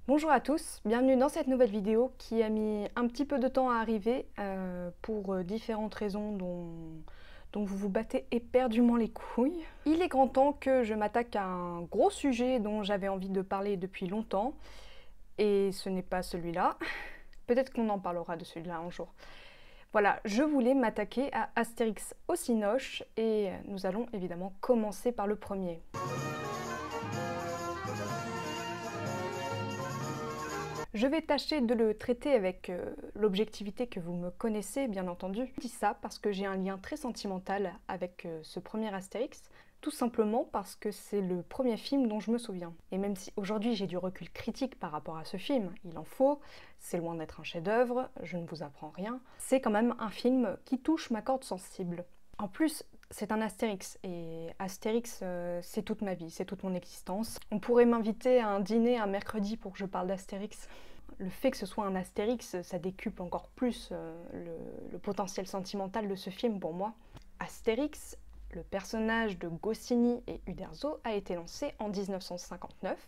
Bonjour à tous, bienvenue dans cette nouvelle vidéo qui a mis un petit peu de temps à arriver pour différentes raisons dont vous vous battez éperdument les couilles. Il est grand temps que je m'attaque à un gros sujet dont j'avais envie de parler depuis longtemps, et ce n'est pas celui-là. Peut-être qu'on en parlera de celui-là un jour. Voilà, je voulais m'attaquer à Astérix au Cinoche, et nous allons évidemment commencer par le premier. Je vais tâcher de le traiter avec l'objectivité que vous me connaissez, bien entendu. Je dis ça parce que j'ai un lien très sentimental avec ce premier Astérix, tout simplement parce que c'est le premier film dont je me souviens. Et même si aujourd'hui j'ai du recul critique par rapport à ce film, il en faut, c'est loin d'être un chef-d'œuvre, je ne vous apprends rien, c'est quand même un film qui touche ma corde sensible. En plus, c'est un Astérix, et Astérix, c'est toute ma vie, c'est toute mon existence. On pourrait m'inviter à un dîner un mercredi pour que je parle d'Astérix. Le fait que ce soit un Astérix, ça décuple encore plus le potentiel sentimental de ce film pour moi. Astérix, le personnage de Goscinny et Uderzo, a été lancé en 1959,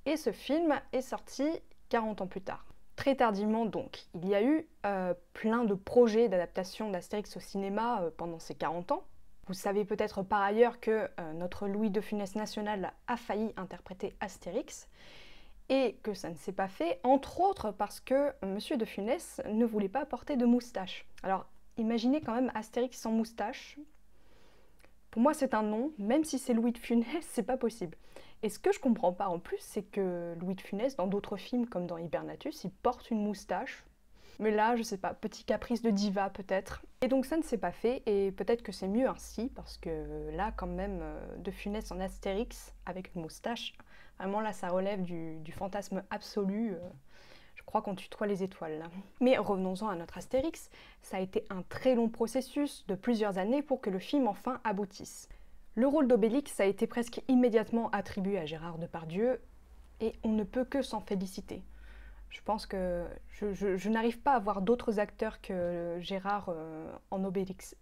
et ce film est sorti 40 ans plus tard. Très tardivement donc. Il y a eu plein de projets d'adaptation d'Astérix au cinéma pendant ces 40 ans. Vous savez peut-être par ailleurs que notre Louis de Funès national a failli interpréter Astérix, et que ça ne s'est pas fait, entre autres parce que Monsieur de Funès ne voulait pas porter de moustache. Alors imaginez quand même Astérix sans moustache. Pour moi c'est un non, même si c'est Louis de Funès, c'est pas possible. Et ce que je comprends pas en plus, c'est que Louis de Funès, dans d'autres films comme dans Hibernatus, il porte une moustache. Mais là, je sais pas, petit caprice de diva peut-être. Et donc ça ne s'est pas fait, et peut-être que c'est mieux ainsi, parce que là quand même, de Funès en Astérix, avec une moustache, vraiment là ça relève du fantasme absolu. Je crois qu'on tutoie les étoiles là. Mais revenons-en à notre Astérix, ça a été un très long processus de plusieurs années pour que le film enfin aboutisse. Le rôle d'Obélix a été presque immédiatement attribué à Gérard Depardieu, et on ne peut que s'en féliciter. Je pense que je n'arrive pas à voir d'autres acteurs que Gérard en Obélix.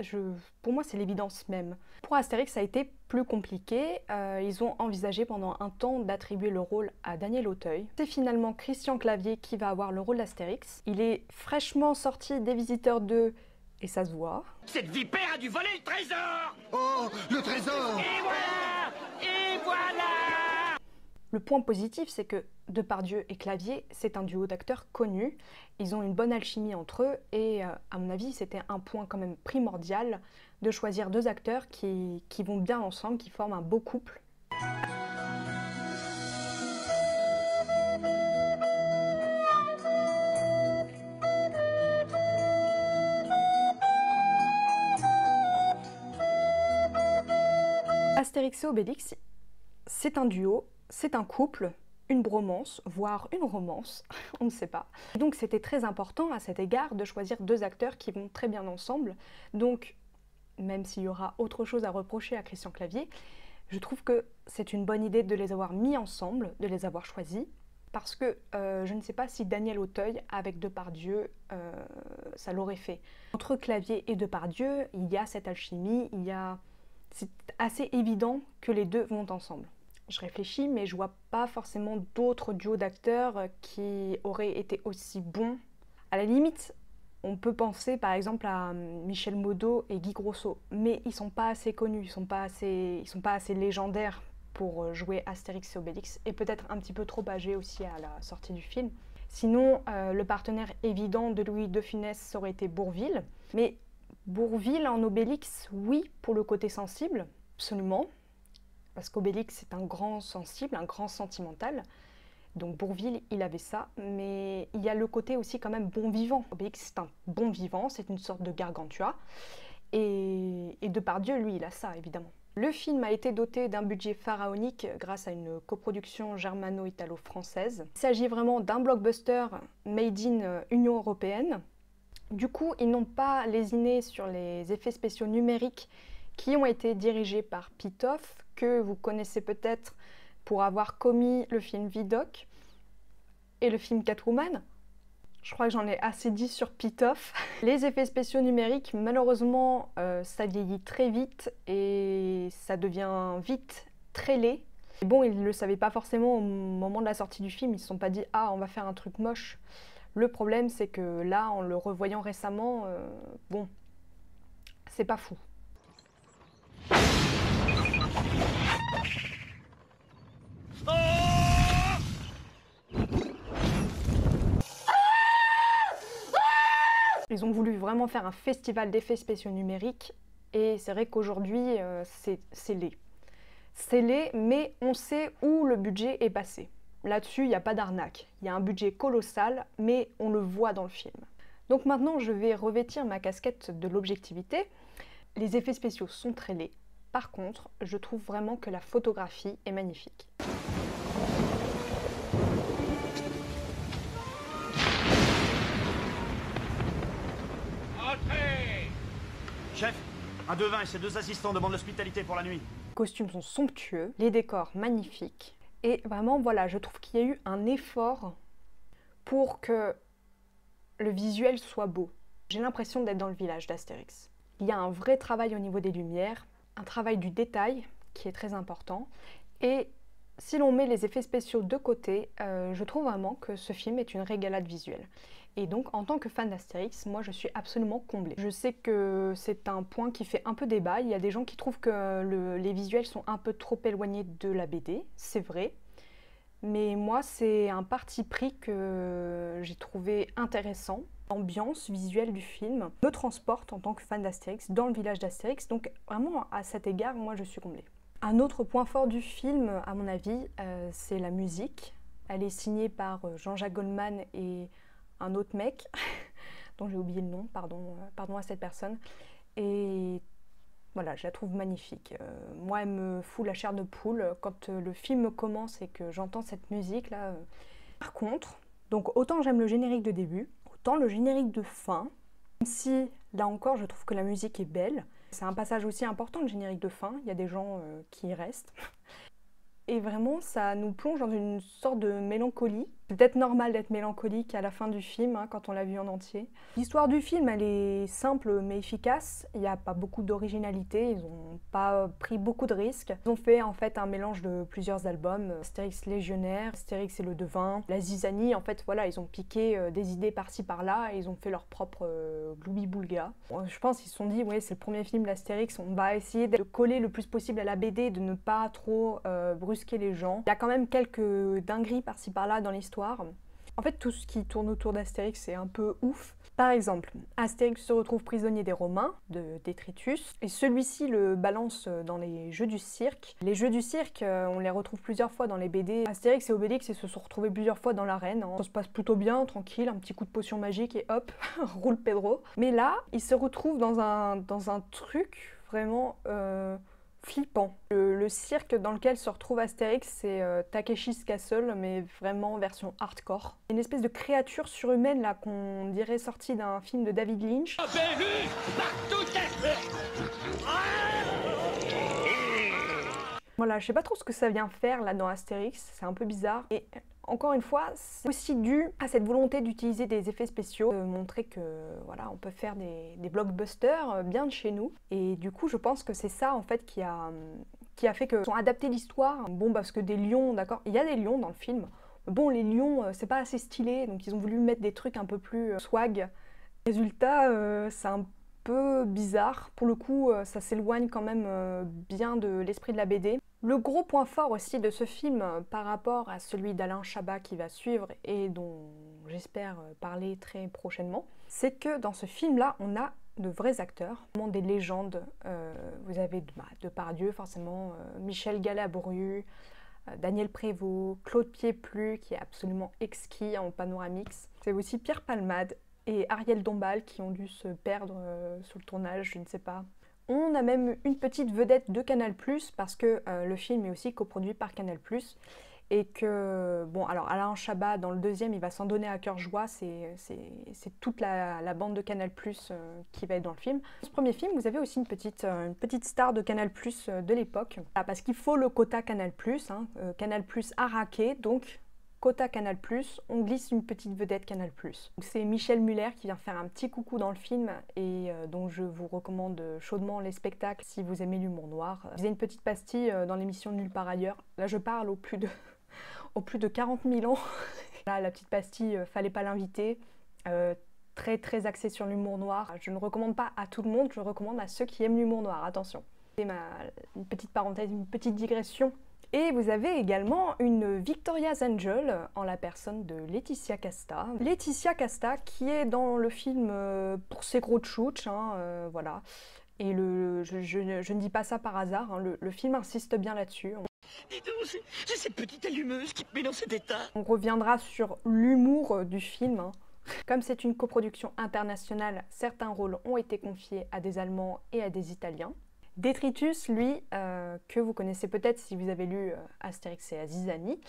Pour moi, c'est l'évidence même. Pour Astérix, ça a été plus compliqué. Ils ont envisagé pendant un temps d'attribuer le rôle à Daniel Auteuil. C'est finalement Christian Clavier qui va avoir le rôle d'Astérix. Il est fraîchement sorti des Visiteurs 2, et ça se voit. Cette vipère a dû voler le trésor! Oh, le trésor! Et voilà! Et voilà! Le point positif, c'est que Depardieu et Clavier, c'est un duo d'acteurs connus. Ils ont une bonne alchimie entre eux, et à mon avis, c'était un point quand même primordial de choisir deux acteurs qui vont bien ensemble, qui forment un beau couple. Astérix et Obélix, c'est un duo, c'est un couple, une bromance, voire une romance, on ne sait pas. Donc c'était très important à cet égard de choisir deux acteurs qui vont très bien ensemble. Donc, même s'il y aura autre chose à reprocher à Christian Clavier, je trouve que c'est une bonne idée de les avoir mis ensemble, de les avoir choisis, parce que je ne sais pas si Daniel Auteuil, avec Depardieu, ça l'aurait fait. Entre Clavier et Depardieu, il y a cette alchimie, c'est assez évident que les deux vont ensemble. Je réfléchis, mais je vois pas forcément d'autres duos d'acteurs qui auraient été aussi bons. À la limite, on peut penser par exemple à Michel Modo et Guy Grosso, mais ils sont pas assez connus, ils sont pas assez légendaires pour jouer Astérix et Obélix, et peut-être un petit peu trop âgés aussi à la sortie du film. Sinon, le partenaire évident de Louis de Funès, ça aurait été Bourvil, mais Bourvil en Obélix, oui, pour le côté sensible, absolument. Parce qu'Obélix c'est un grand sensible, un grand sentimental. Donc Bourvil, il avait ça, mais il y a le côté aussi quand même bon vivant. Obélix c'est un bon vivant, c'est une sorte de Gargantua. Et Depardieu, lui, il a ça, évidemment. Le film a été doté d'un budget pharaonique grâce à une coproduction germano-italo-française. Il s'agit vraiment d'un blockbuster made in Union européenne. Du coup, ils n'ont pas lésiné sur les effets spéciaux numériques qui ont été dirigés par Pitof, que vous connaissez peut-être pour avoir commis le film Vidocq et le film Catwoman. Je crois que j'en ai assez dit sur Pitof. Les effets spéciaux numériques, malheureusement, ça vieillit très vite et ça devient vite très laid. Et bon, ils ne le savaient pas forcément au moment de la sortie du film, ils ne se sont pas dit « Ah, on va faire un truc moche ». Le problème, c'est que là, en le revoyant récemment, bon, c'est pas fou. Ils ont voulu vraiment faire un festival d'effets spéciaux numériques et c'est vrai qu'aujourd'hui, c'est laid. C'est laid, mais on sait où le budget est passé. Là-dessus, il n'y a pas d'arnaque. Il y a un budget colossal, mais on le voit dans le film. Donc maintenant, je vais revêtir ma casquette de l'objectivité. Les effets spéciaux sont très laids. Par contre, je trouve vraiment que la photographie est magnifique. Entrez! Chef, un devin et ses 2 assistants demandent l'hospitalité pour la nuit. Les costumes sont somptueux, les décors magnifiques. Et vraiment, voilà, je trouve qu'il y a eu un effort pour que le visuel soit beau. J'ai l'impression d'être dans le village d'Astérix. Il y a un vrai travail au niveau des lumières, un travail du détail qui est très important. Et si l'on met les effets spéciaux de côté, je trouve vraiment que ce film est une régalade visuelle. Et donc, en tant que fan d'Astérix, moi je suis absolument comblée. Je sais que c'est un point qui fait un peu débat. Il y a des gens qui trouvent que les visuels sont un peu trop éloignés de la BD, c'est vrai. Mais moi, c'est un parti pris que j'ai trouvé intéressant. L'ambiance visuelle du film me transporte en tant que fan d'Astérix dans le village d'Astérix. Donc vraiment, à cet égard, moi je suis comblée. Un autre point fort du film, à mon avis, c'est la musique. Elle est signée par Jean-Jacques Goldman et un autre mec, dont j'ai oublié le nom, pardon à cette personne. Et voilà, je la trouve magnifique. Moi, elle me fout la chair de poule quand le film commence et que j'entends cette musique-là. Par contre, donc autant j'aime le générique de début, autant le générique de fin, même si, là encore, je trouve que la musique est belle. C'est un passage aussi important, le générique de fin. Il y a des gens qui y restent. Et vraiment, ça nous plonge dans une sorte de mélancolie. C'est peut-être normal d'être mélancolique à la fin du film, hein, quand on l'a vu en entier. L'histoire du film, elle est simple mais efficace. Il n'y a pas beaucoup d'originalité, ils n'ont pas pris beaucoup de risques. Ils ont fait en fait un mélange de plusieurs albums. Astérix Légionnaire, Astérix et le Devin, La Zizanie. En fait, voilà, ils ont piqué des idées par-ci par-là et ils ont fait leur propre gloubi-boulga. Bon, je pense qu'ils se sont dit, ouais, c'est le premier film d'Astérix, on va essayer de coller le plus possible à la BD, de ne pas trop brusquer les gens. Il y a quand même quelques dingueries par-ci par-là dans l'histoire. En fait, tout ce qui tourne autour d'Astérix, c'est un peu ouf. Par exemple, Astérix se retrouve prisonnier des Romains, de Détritus, et celui-ci le balance dans les jeux du cirque. Les jeux du cirque, on les retrouve plusieurs fois dans les BD. Astérix et Obélix, ils se sont retrouvés plusieurs fois dans l'arène. Hein. Ça se passe plutôt bien, tranquille, un petit coup de potion magique et hop, roule Pedro. Mais là, ils se retrouvent dans un truc vraiment flippant. Le cirque dans lequel se retrouve Astérix, c'est Takeshi's Castle, mais vraiment version hardcore. Une espèce de créature surhumaine là qu'on dirait sortie d'un film de David Lynch. Voilà, je sais pas trop ce que ça vient faire là dans Astérix, c'est un peu bizarre. Et encore une fois, c'est aussi dû à cette volonté d'utiliser des effets spéciaux, de montrer que voilà, on peut faire des blockbusters bien de chez nous. Et du coup, je pense que c'est ça en fait qui a fait qu'ils ont adapté l'histoire. Bon, parce que des lions, d'accord, il y a des lions dans le film. Bon, les lions, c'est pas assez stylé, donc ils ont voulu mettre des trucs un peu plus swag. Résultat, c'est un peu bizarre. Pour le coup, ça s'éloigne quand même bien de l'esprit de la BD. Le gros point fort aussi de ce film par rapport à celui d'Alain Chabat qui va suivre et dont j'espère parler très prochainement, c'est que dans ce film-là, on a de vrais acteurs, vraiment des légendes. Vous avez Depardieu forcément, Michel Galabru, Daniel Prévost, Claude Pieplu qui est absolument exquis en panoramix. C'est aussi Pierre Palmade et Ariel Dombal qui ont dû se perdre sur le tournage, je ne sais pas. On a même une petite vedette de Canal+, parce que le film est aussi coproduit par Canal+. Et que, bon, alors Alain Chabat, dans le deuxième, il va s'en donner à cœur joie, c'est toute la bande de Canal+, qui va être dans le film. Dans ce premier film, vous avez aussi une petite star de Canal+, de l'époque, parce qu'il faut le quota Canal+, hein, Canal+ a raqué, donc quota Canal+, on glisse une petite vedette Canal+. C'est Michel Muller qui vient faire un petit coucou dans le film et dont je vous recommande chaudement les spectacles si vous aimez l'humour noir. Il faisait une petite pastille dans l'émission Nulle part ailleurs. Là je parle au plus de 40 000 ans. Là, la petite pastille, fallait pas l'inviter. Très axée sur l'humour noir. Je ne recommande pas à tout le monde, je recommande à ceux qui aiment l'humour noir, attention. C'est une petite parenthèse, une petite digression. Et vous avez également une Victoria's Angel en la personne de Laetitia Casta. Laetitia Casta qui est dans le film pour ses gros tchouches, voilà. Et je ne dis pas ça par hasard, hein, le film insiste bien là-dessus. Dis donc, c'est cette petite allumeuse qui te met dans cet état. On reviendra sur l'humour du film. Hein. Comme c'est une coproduction internationale, certains rôles ont été confiés à des Allemands et à des Italiens. Détritus, lui, que vous connaissez peut-être si vous avez lu Astérix et Azizani,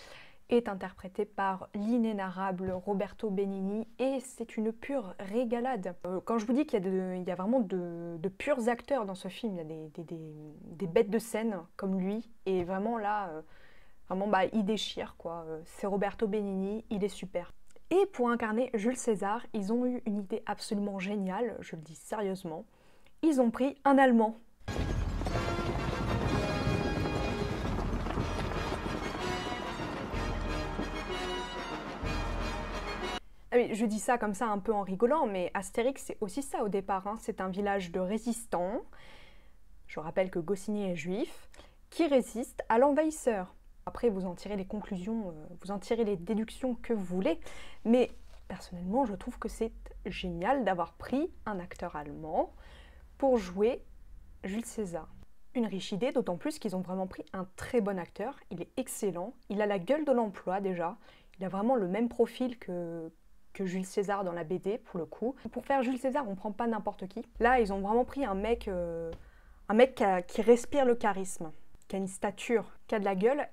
est interprété par l'inénarrable Roberto Benigni et c'est une pure régalade. Quand je vous dis qu'il y a vraiment de purs acteurs dans ce film, il y a des bêtes de scène comme lui et vraiment là, il déchire quoi. C'est Roberto Benigni, il est super. Et pour incarner Jules César, ils ont eu une idée absolument géniale, je le dis sérieusement. Ils ont pris un Allemand. Ah oui, je dis ça comme ça un peu en rigolant, mais Astérix c'est aussi ça au départ. Hein. C'est un village de résistants, je rappelle que Goscinny est juif, qui résiste à l'envahisseur. Après vous en tirez les conclusions, vous en tirez les déductions que vous voulez, mais personnellement je trouve que c'est génial d'avoir pris un acteur allemand pour jouer Jules César. Une riche idée, d'autant plus qu'ils ont vraiment pris un très bon acteur, il est excellent, il a la gueule de l'emploi déjà, il a vraiment le même profil que Jules César dans la BD pour le coup. Pour faire Jules César, on prend pas n'importe qui. Là, ils ont vraiment pris un mec qui respire le charisme, qui a une stature, qui a de la gueule.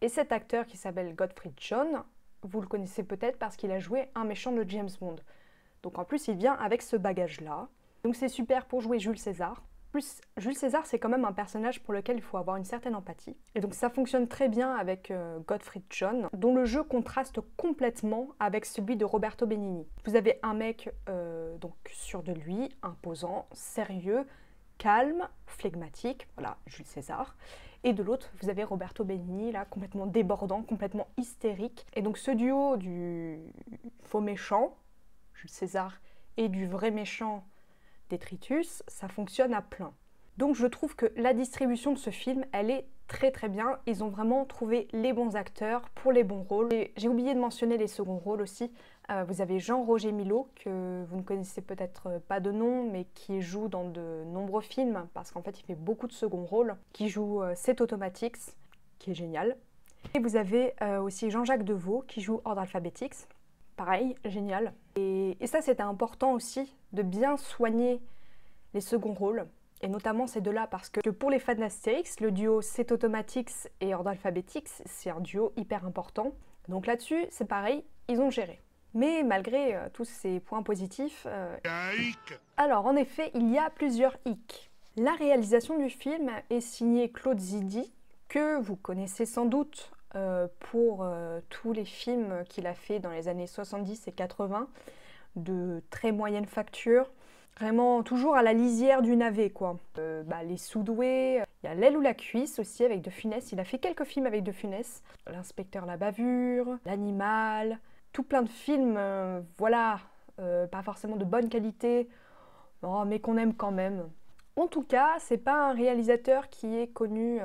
Et cet acteur qui s'appelle Gottfried John, vous le connaissez peut-être parce qu'il a joué un méchant de James Bond. Donc en plus, il vient avec ce bagage-là. Donc c'est super pour jouer Jules César. Plus, Jules César, c'est quand même un personnage pour lequel il faut avoir une certaine empathie. Et donc ça fonctionne très bien avec Gottfried John, dont le jeu contraste complètement avec celui de Roberto Benigni. Vous avez un mec donc sûr de lui, imposant, sérieux, calme, flegmatique, voilà, Jules César. Et de l'autre, vous avez Roberto Benigni, là, complètement débordant, complètement hystérique. Et donc ce duo du faux méchant, Jules César, et du vrai méchant, Détritus, ça fonctionne à plein. Donc je trouve que la distribution de ce film, elle est très bien. Ils ont vraiment trouvé les bons acteurs pour les bons rôles. J'ai oublié de mentionner les seconds rôles aussi. Vous avez Jean-Roger Milot, que vous ne connaissez peut-être pas de nom, mais qui joue dans de nombreux films, parce qu'en fait il fait beaucoup de seconds rôles, qui joue C'est Automatics, qui est génial. Et vous avez aussi Jean-Jacques Deveau, qui joue Ordre Alphabetics. Pareil, génial. Et ça, c'était important aussi de bien soigner les seconds rôles, et notamment ces deux-là, parce que pour les fans d'Astérix, le duo C'est Automatics et Ordre Alphabetics, c'est un duo hyper important. Donc là-dessus, c'est pareil, ils ont géré. Mais malgré tous ces points positifs... Alors, en effet, il y a plusieurs hicks. La réalisation du film est signée Claude Zidi, que vous connaissez sans doute pour tous les films qu'il a fait dans les années 70 et 80, de très moyenne facture, vraiment toujours à la lisière du navet quoi. Les Sous-doués, il y a L'aile ou la cuisse aussi avec De Funès, il a fait quelques films avec De Funès, L'inspecteur la bavure, L'animal, tout plein de films, voilà, pas forcément de bonne qualité, mais qu'on aime quand même. En tout cas, c'est pas un réalisateur qui est connu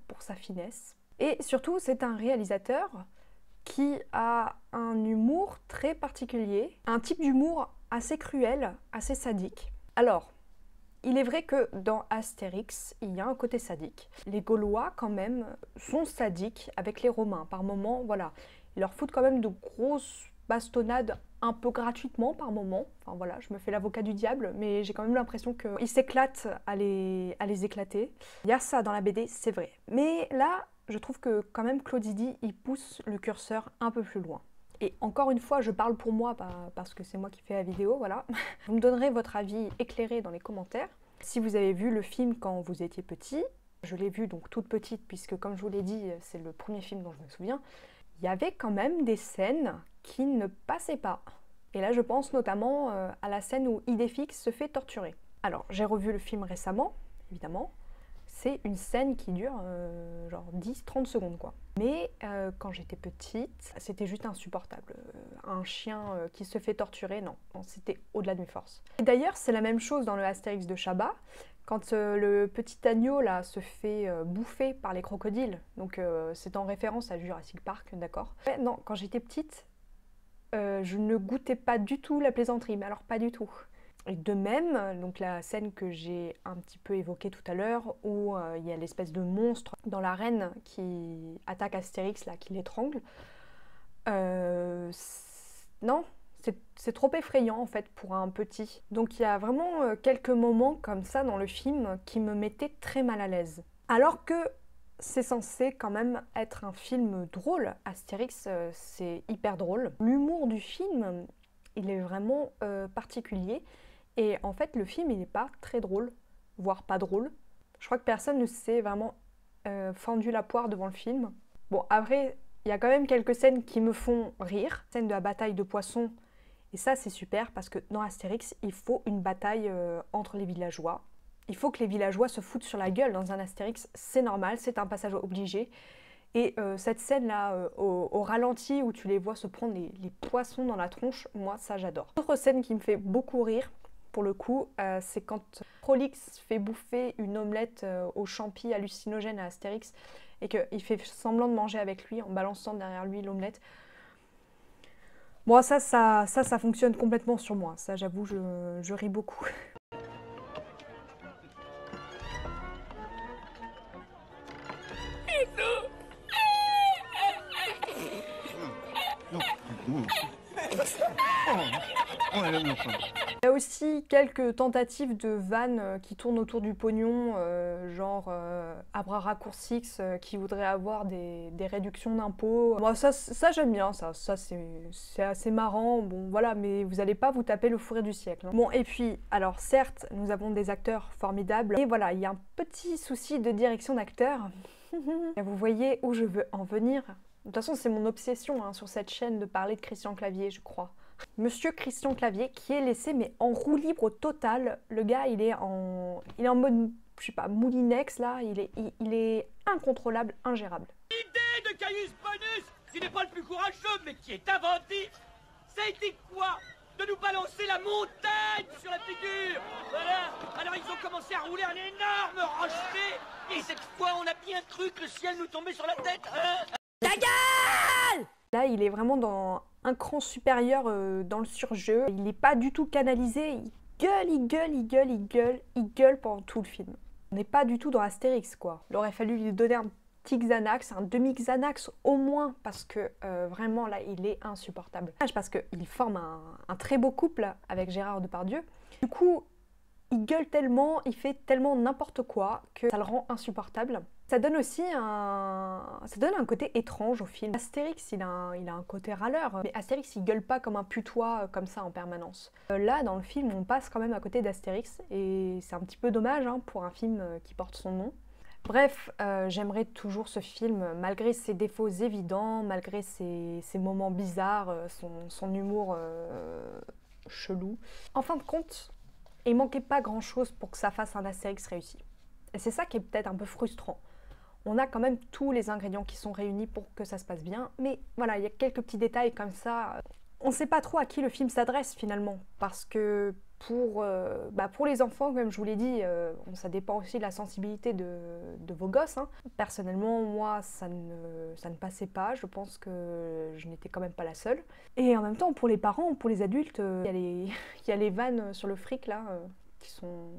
pour sa finesse. Et surtout, c'est un réalisateur qui a un humour très particulier, un type d'humour assez cruel, assez sadique. Alors, il est vrai que dans Astérix, il y a un côté sadique. Les Gaulois, quand même, sont sadiques avec les Romains. Par moments, voilà, ils leur foutent quand même de grosses bastonnades un peu gratuitement par moment. Enfin voilà, je me fais l'avocat du diable, mais j'ai quand même l'impression qu'ils s'éclatent à les éclater. Il y a ça dans la BD, c'est vrai. Mais là, je trouve que quand même Claude Zidi, il pousse le curseur un peu plus loin. Et encore une fois, je parle pour moi, parce que c'est moi qui fais la vidéo, voilà. Vous me donnerez votre avis éclairé dans les commentaires. Si vous avez vu le film quand vous étiez petit, je l'ai vu donc toute petite, puisque comme je vous l'ai dit, c'est le premier film dont je me souviens, il y avait quand même des scènes qui ne passaient pas. Et là, je pense notamment à la scène où Idéfix se fait torturer. Alors, j'ai revu le film récemment, évidemment. C'est une scène qui dure genre 10-30 secondes, quoi. Mais quand j'étais petite, c'était juste insupportable. Un chien qui se fait torturer, non, c'était au-delà de mes forces. Et d'ailleurs, c'est la même chose dans le Astérix de Chabat, quand le petit agneau là se fait bouffer par les crocodiles. Donc c'est en référence à Jurassic Park, d'accord. Ouais, non, quand j'étais petite, je ne goûtais pas du tout la plaisanterie, mais alors pas du tout. Et de même, donc la scène que j'ai un petit peu évoquée tout à l'heure, où il y a l'espèce de monstre dans l'arène qui attaque Astérix, là, qui l'étrangle, non, c'est trop effrayant en fait pour un petit. Donc il y a vraiment quelques moments comme ça dans le film qui me mettaient très mal à l'aise. Alors que c'est censé quand même être un film drôle, Astérix c'est hyper drôle. L'humour du film, il est vraiment particulier. Et en fait, le film, il n'est pas très drôle, voire pas drôle. Je crois que personne ne s'est vraiment fendu la poire devant le film. Bon, après, il y a quand même quelques scènes qui me font rire. Scène de la bataille de poissons, et ça, c'est super, parce que dans Astérix, il faut une bataille entre les villageois. Il faut que les villageois se foutent sur la gueule dans un Astérix, c'est normal, c'est un passage obligé. Et cette scène-là, au ralenti, où tu les vois se prendre les poissons dans la tronche, moi, ça, j'adore. Autre scène qui me fait beaucoup rire, pour le coup, c'est quand Prolix fait bouffer une omelette aux champis hallucinogènes à Astérix et qu'il fait semblant de manger avec lui en balançant derrière lui l'omelette. Moi, ça fonctionne complètement sur moi. Ça, j'avoue, je ris beaucoup. Il y a aussi quelques tentatives de vannes qui tournent autour du pognon, genre Abra Raccourcix qui voudrait avoir des réductions d'impôts. Moi, ça j'aime bien, ça c'est assez marrant, bon voilà, mais vous n'allez pas vous taper le fourré du siècle. Hein. Bon, et puis, alors certes, nous avons des acteurs formidables, et voilà, il y a un petit souci de direction d'acteur. Vous voyez où je veux en venir? De toute façon, c'est mon obsession hein, sur cette chaîne de parler de Christian Clavier, je crois. Monsieur Christian Clavier qui est laissé mais en roue libre totale. Le gars il est en mode, je sais pas, moulinex là, il est incontrôlable, ingérable. L'idée de Caius Bonus, qui n'est pas le plus courageux mais qui est inventif, ça a été quoi? De nous balancer la montagne sur la figure. Voilà. Alors ils ont commencé à rouler un énorme rocher et cette fois on a bien cru que le ciel nous tombait sur la tête. Hein? Ta gueule! Là il est vraiment dans un cran supérieur dans le surjeu. Il n'est pas du tout canalisé, il gueule pendant tout le film. On n'est pas du tout dans Astérix quoi. Il aurait fallu lui donner un petit Xanax, un demi-Xanax au moins, parce que vraiment là il est insupportable. Parce qu'il forme un très beau couple avec Gérard Depardieu. Du coup, il gueule tellement, il fait tellement n'importe quoi que ça le rend insupportable. Ça donne aussi un côté étrange au film. Astérix, il a un côté râleur, mais Astérix, il gueule pas comme un putois comme ça en permanence. Là, dans le film, on passe quand même à côté d'Astérix, et c'est un petit peu dommage hein, pour un film qui porte son nom. Bref, j'aimerais toujours ce film, malgré ses défauts évidents, malgré ses moments bizarres, son humour chelou. En fin de compte, il manquait pas grand-chose pour que ça fasse un Astérix réussi. Et c'est ça qui est peut-être un peu frustrant. On a quand même tous les ingrédients qui sont réunis pour que ça se passe bien, mais voilà, il y a quelques petits détails comme ça. On ne sait pas trop à qui le film s'adresse finalement, parce que pour les enfants, comme je vous l'ai dit, ça dépend aussi de la sensibilité de vos gosses. Hein. Personnellement, moi, ça ne passait pas, je pense que je n'étais quand même pas la seule. Et en même temps, pour les parents, pour les adultes, il y a les vannes sur le fric là, qui sont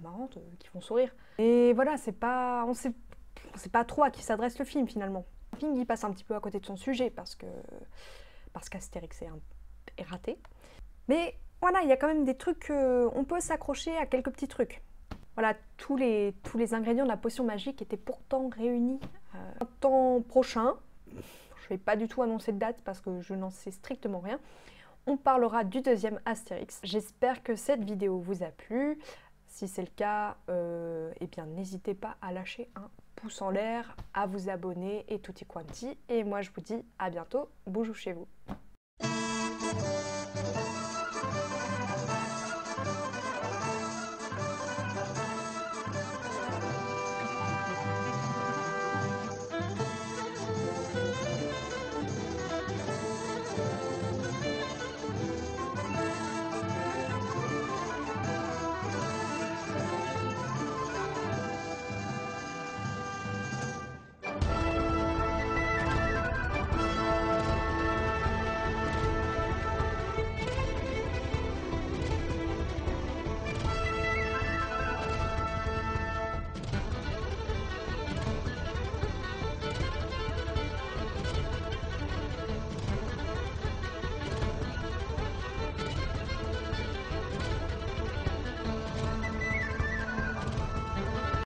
marrantes, qui font sourire. Et voilà, on sait pas trop à qui s'adresse le film finalement. Le film il passe un petit peu à côté de son sujet parce qu'Astérix est raté. Mais voilà, il y a quand même des trucs, on peut s'accrocher à quelques petits trucs. Voilà, tous les ingrédients de la potion magique étaient pourtant réunis un temps prochain. Je vais pas du tout annoncer de date parce que je n'en sais strictement rien. On parlera du deuxième Astérix. J'espère que cette vidéo vous a plu. Si c'est le cas, eh bien n'hésitez pas à lâcher un pouce en l'air, à vous abonner et tutti quanti. Et moi je vous dis à bientôt, bougou chez vous.